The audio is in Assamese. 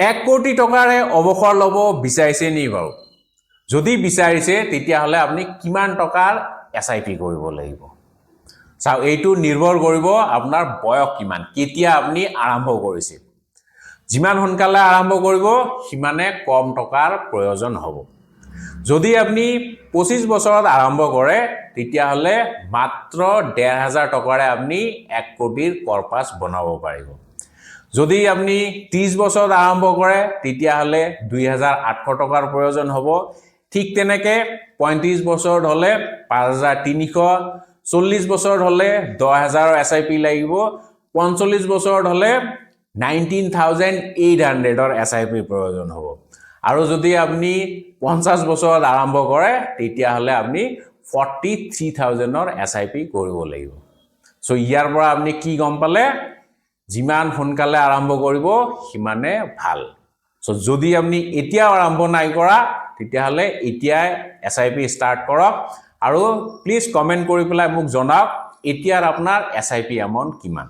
1 কোটি টকাৰে অৱসৰ ল'ব বিচাৰিছে নি বাৰু যদি বিচাৰিছে তেতিয়া হলে আপুনি কিমান টকাৰ এসআইপি কৰিব লাগিব চাও এইটো নিৰ্ভৰ কৰিব আপোনাৰ বয়স কিমান কেতিয়া আপুনি আৰম্ভ কৰিছে যিমান সোনকালে আৰম্ভ কৰিব সিমানে কম টকাৰ প্ৰয়োজন হ'ব যদি আপনি 25 বছৰত আৰম্ভ কৰে তেতিয়া হলে মাত্ৰ 1,500 টকাৰে আপনি 1 কোটিৰ কৰ্পাস বনাব পাৰিব যদি আপনি 30 বছৰত আৰম্ভ কৰে তেতিয়া হলে 2,800 টকাৰ প্ৰয়োজন হ'ব ঠিক তেনেকে 35 বছৰত হলে 5,300 40 বছৰত হলে 10,000 এসআইপি লাগিব 45 বছৰত হলে 19,800 ৰ এসআইপি প্ৰয়োজন হ'ব আৰু যদি আপনি 50 বছৰত আৰম্ভ কৰে তেতিয়া হলে আপনি 43,000 ৰ এসআইপি কৰিব লাগিব সো ইয়াৰ পৰা আপনি কি গম পালে যিমান সোনকালে আৰম্ভ কৰিব সিমানে ভাল সো যদি আপনি এতিয়া আৰম্ভ নাই কৰা তেতিয়া হলে এতিয়া এসআইপি ষ্টাৰ্ট কৰক আৰু প্লিজ কমেন্ট কৰি পেলাই মোক জনাওক এতিয়াৰ আপোনাৰ এসআইপি এমাউন্ট কিমান